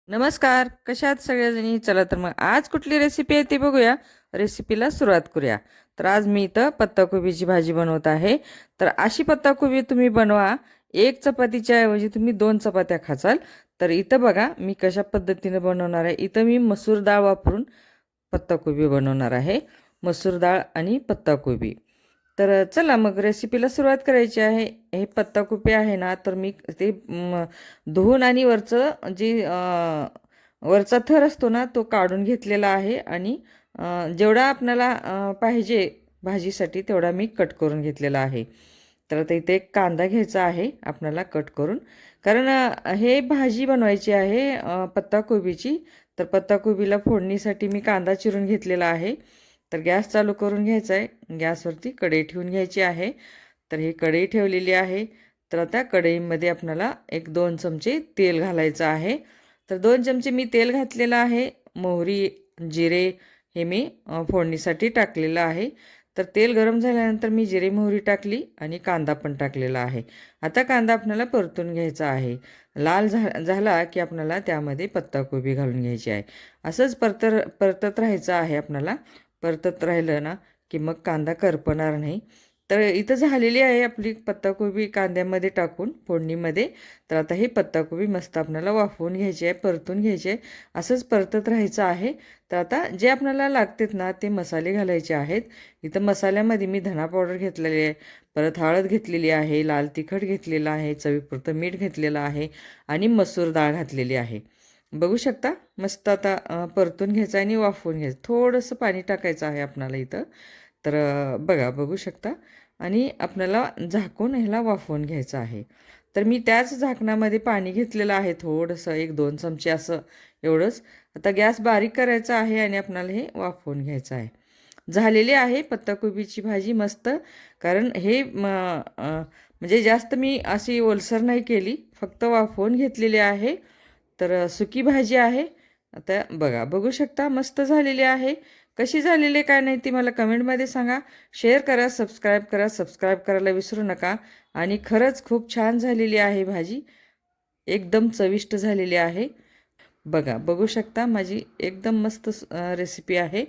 नमस्कार, कशा आहात सगळेजणी? चला तर मग आज कुठली रेसिपी आहे ती बघूया. रेसिपीला सुरुवात करूया. तर आज मी इथं पत्ताकोबीची भाजी बनवत आहे. तर अशी पत्ताकोबी तुम्ही बनवा, एक चपातीच्या ऐवजी तुम्ही 2 चपात्या खाचाल. तर इथं बघा मी कशा पद्धतीने बनवणार आहे. इथं मी मसूर डाळ वापरून पत्ताकोबी बनवणार आहे. मसूर डाळ आणि पत्ताकोबी. तर चला मग रेसिपीला सुरुवात करायची आहे. हे पत्ताकोबी आहे ना, तर मी ते धुवून आणि वरचा थर असतो ना, तो काढून घेतलेला आहे आणि जेवढा आपल्याला पाहिजे भाजीसाठी तेवढा मी कट करून घेतलेला आहे. तर आता इथे एक कांदा घ्यायचा आहे आपल्याला कट करून. कारण हे भाजी बनवायची आहे पत्ताकोबीची. तर पत्ताकोबीला फोडणीसाठी मी कांदा चिरून घेतलेला आहे. तर गॅस चालू करून घ्यायचा आहे. गॅसवरती कढई ठेवून घ्यायची आहे. तर ही कढई ठेवलेली आहे. तर आता कढईमध्ये आपल्याला 1-2 चमचे तेल घालायचं आहे. तर 2 चमचे मी तेल घातलेलं आहे. मोहरी, जिरे हे मी फोडणीसाठी टाकलेलं आहे. तर तेल गरम झाल्यानंतर मी जिरे मोहरी टाकली आणि कांदा पण टाकलेला आहे. आता कांदा आपल्याला परतून घ्यायचा आहे. लाल झाला की आपल्याला त्यामध्ये पत्ताकोबी घालून घ्यायची आहे. असंच परतत राहायचं आहे आपल्याला. परतत राहिलं ना की मग कांदा करपणार नाही. तर इथं झालेली आहे आपली पत्ताकोबी कांद्यामध्ये टाकून फोडणीमध्ये. तर आता ही पत्ताकोबी मस्त आपल्याला वाफवून घ्यायची आहे, परतून घ्यायची आहे. असंच परतत राहायचं आहे. तर आता जे आपल्याला लागतात ना ते मसाले घालायचे आहेत. इथं मसाल्यामध्ये मी धना पावडर घेतलेली आहे, परत हळद घेतलेली आहे, लाल तिखट घेतलेलं आहे, चवीपुरतं मीठ घेतलेलं आहे आणि मसूर डाळ घातलेली आहे. बघू शकता मस्त आता परतून घ्यायचं आणि वाफवून घ्यायचं. थोडंसं पाणी टाकायचं आहे आपल्याला इथं. तर बघू शकता आणि आपल्याला झाकून ह्याला वाफवून घ्यायचं आहे. तर मी त्याच झाकणामध्ये पाणी घेतलेलं आहे थोडंसं 1-2 चमचे असं एवढंच. आता गॅस बारीक करायचा आहे आणि आपल्याला हे वाफवून घ्यायचं आहे. झालेली आहे पत्ताकोबीची भाजी मस्त. कारण हे म्हणजे जास्त मी अशी ओलसर नाही केली, फक्त वाफवून घेतलेली आहे. तर सुकी भाजी आहे. आता बघू शकता मस्त झालेली आहे. कशी झालेली आहे काय नाही ती मला कमेंटमध्ये सांगा. शेअर करा, सबस्क्राईब करा. सबस्क्राईब करायला विसरू नका. आणि खरंच खूप छान झालेली आहे भाजी. एकदम चविष्ट झालेली आहे. बघू शकता माझी एकदम मस्त रेसिपी आहे.